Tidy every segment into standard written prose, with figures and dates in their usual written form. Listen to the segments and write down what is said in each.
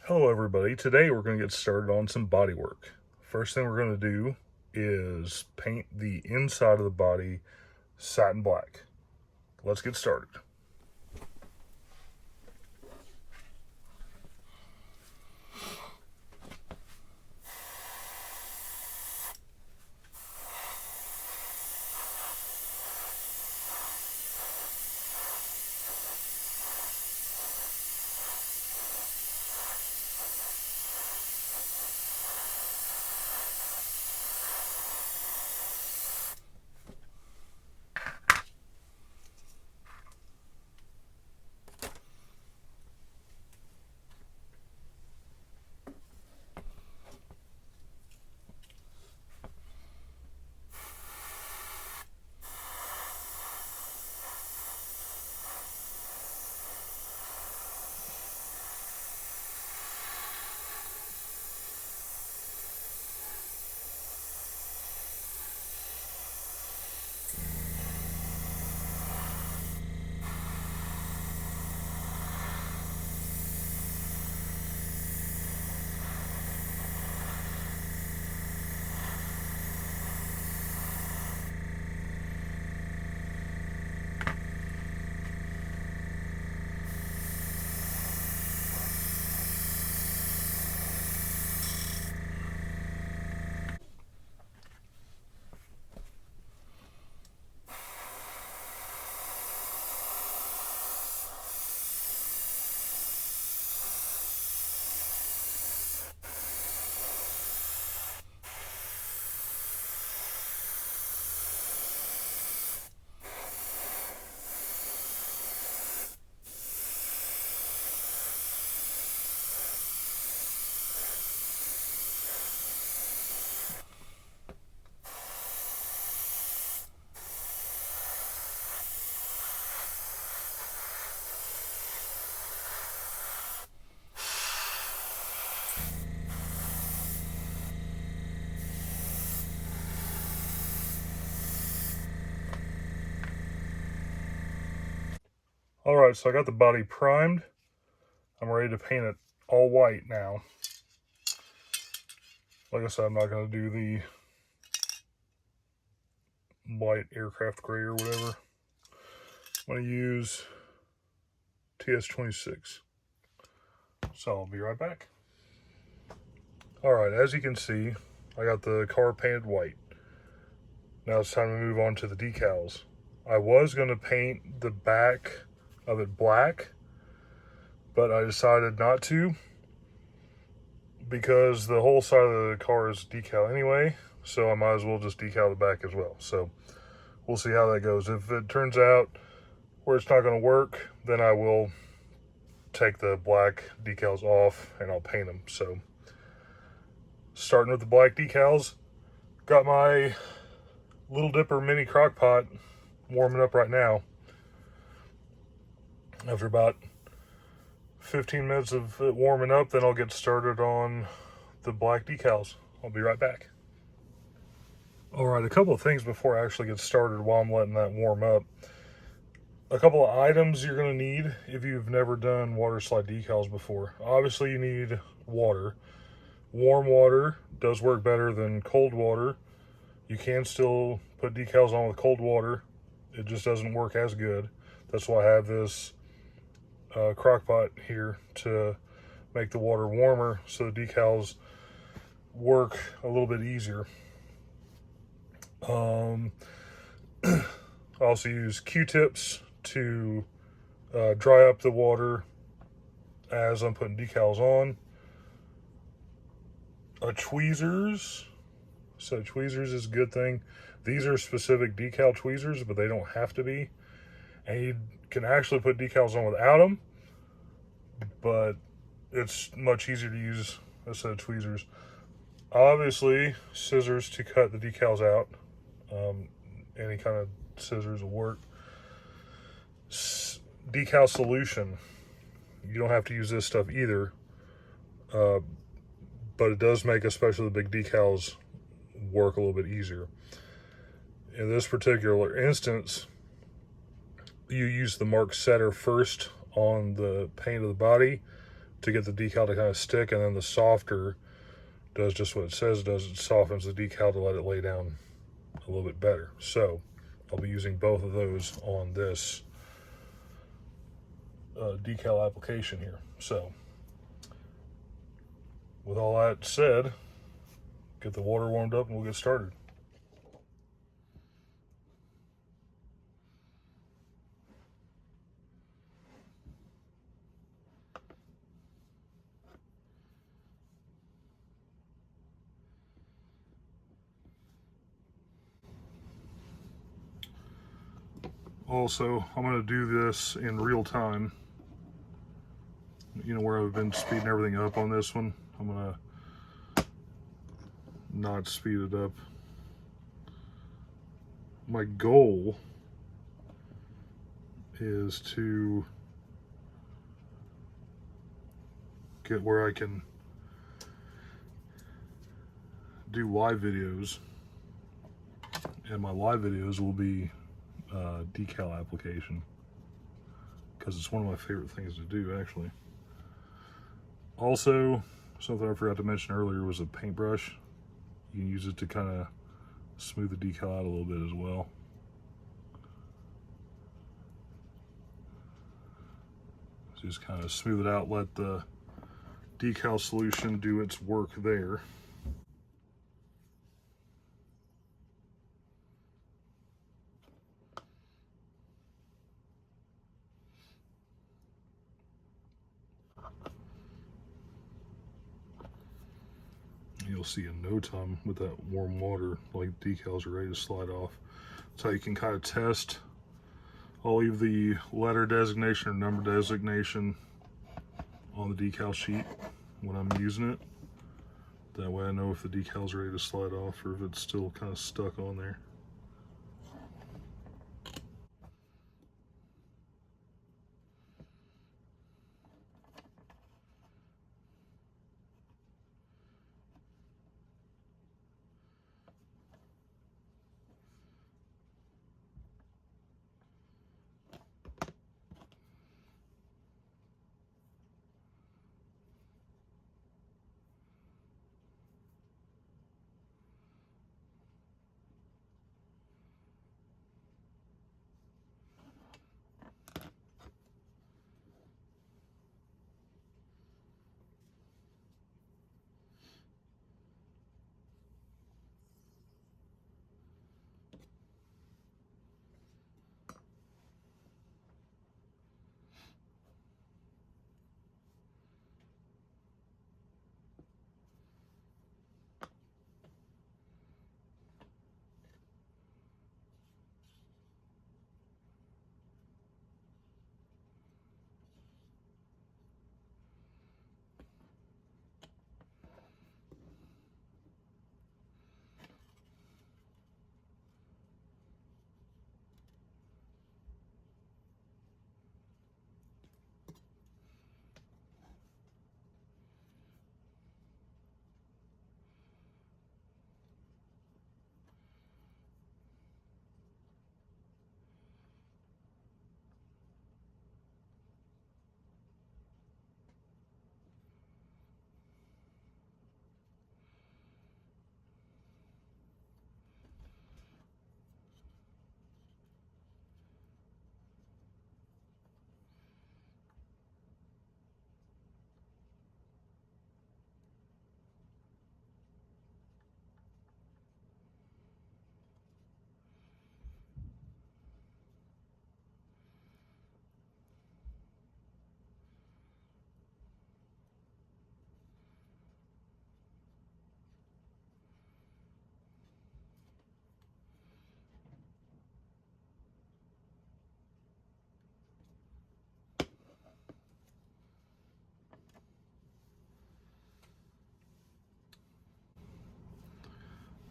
Hello everybody, today we're going to get started on some body work. First thing we're going to do is paint the inside of the body satin black. Let's get started. Alright, so I got the body primed. I'm ready to paint it all white now. Like I said, I'm not going to do the white aircraft gray or whatever. I'm going to use TS26. So I'll be right back. Alright, as you can see, I got the car painted white. Now it's time to move on to the decals. I was going to paint the back of it black, but I decided not to because the whole side of the car is decal anyway, so I might as well just decal the back as well. So we'll see how that goes. If it turns out where it's not going to work, then I will take the black decals off and I'll paint them. So starting with the black decals, got my Little Dipper mini crock pot warming up right now. After about 15 minutes of it warming up, then I'll get started on the black decals. I'll be right back. Alright, a couple of things before I actually get started while I'm letting that warm up. A couple of items you're going to need if you've never done water slide decals before. Obviously you need water. Warm water does work better than cold water. You can still put decals on with cold water. It just doesn't work as good. That's why I have this crock pot here to make the water warmer so the decals work a little bit easier. I also use Q-tips to dry up the water as I'm putting decals on. Tweezers. So tweezers is a good thing. These are specific decal tweezers, but they don't have to be. And you can actually put decals on without them, but it's much easier to use a set of tweezers. Obviously, scissors to cut the decals out. Any kind of scissors will work. Decal solution. You don't have to use this stuff either, but it does make especially the big decals work a little bit easier. In this particular instance, you use the mark setter first on the paint of the body to get the decal to kind of stick, and then the softer does just what it says it does. It softens the decal to let it lay down a little bit better. So I'll be using both of those on this decal application here. So with all that said, get the water warmed up and we'll get started. Also, I'm going to do this in real time, you know, where I've been speeding everything up on this one. I'm going to not speed it up. My goal is to get where I can do live videos, and my live videos will be decal application, because it's one of my favorite things to do, actually. Also, something I forgot to mention earlier was a paintbrush. You can use it to kind of smooth the decal out a little bit as well. Just kind of smooth it out, let the decal solution do its work there. You'll see in no time with that warm water, like, decals are ready to slide off. So you can kind of test. I'll leave the letter designation or number designation on the decal sheet when I'm using it. That way I know if the decal's ready to slide off or if it's still kind of stuck on there.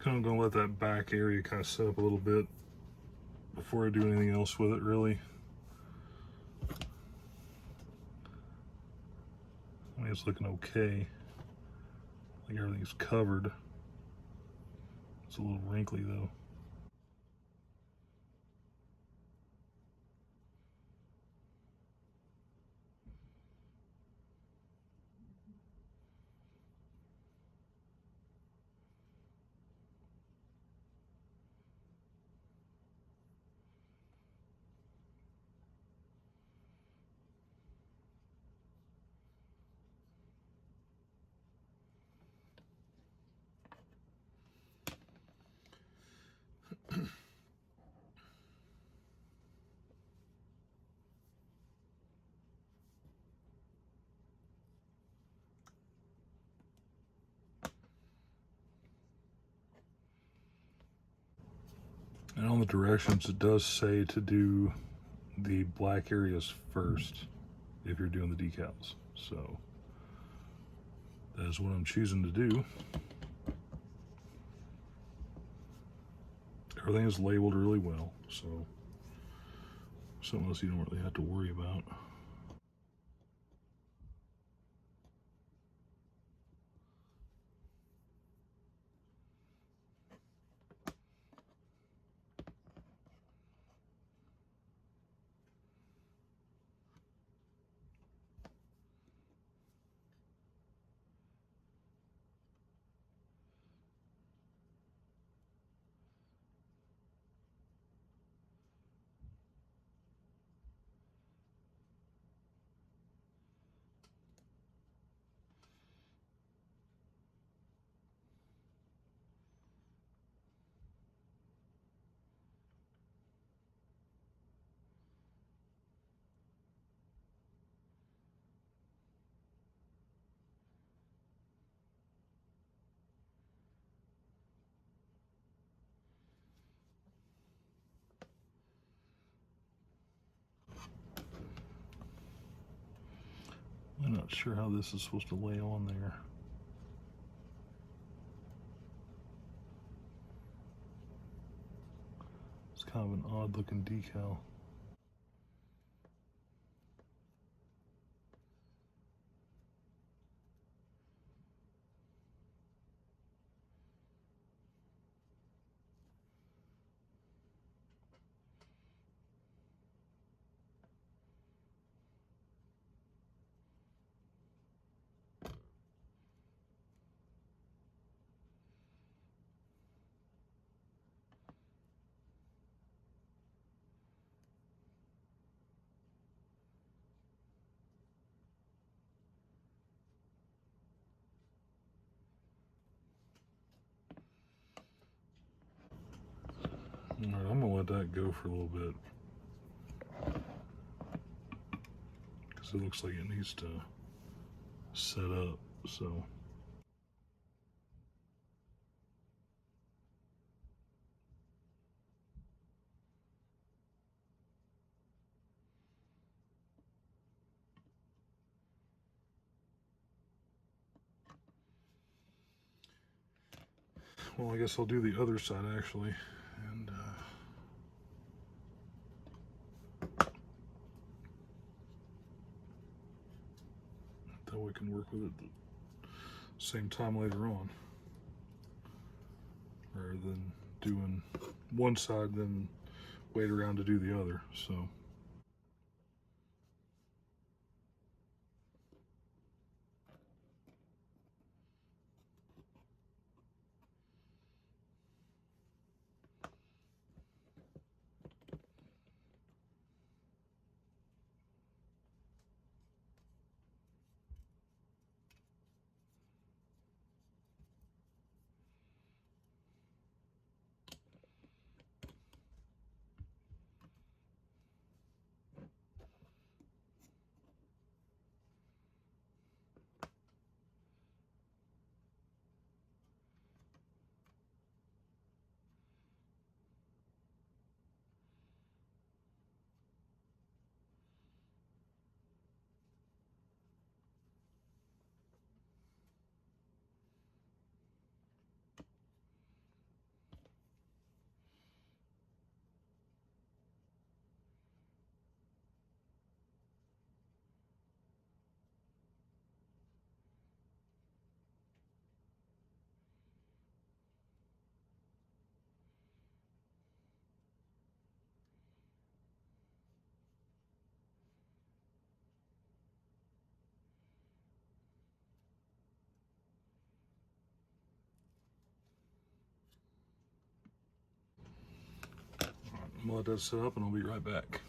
Kind of gonna let that back area kind of set up a little bit before I do anything else with it, really. I mean, it's looking okay. I think everything's covered. It's a little wrinkly though. on the directions, it does say to do the black areas first if you're doing the decals. So that is what I'm choosing to do. Everything is labeled really well, so something else you don't really have to worry about. I'm not sure how this is supposed to lay on there. It's kind of an odd looking decal. All right, I'm gonna let that go for a little bit because it looks like it needs to set up. So well, I guess I'll do the other side actually, and that way I can work with it at the same time later on, rather than doing one side then wait around to do the other. So I'm gonna let that set up and I'll be right back.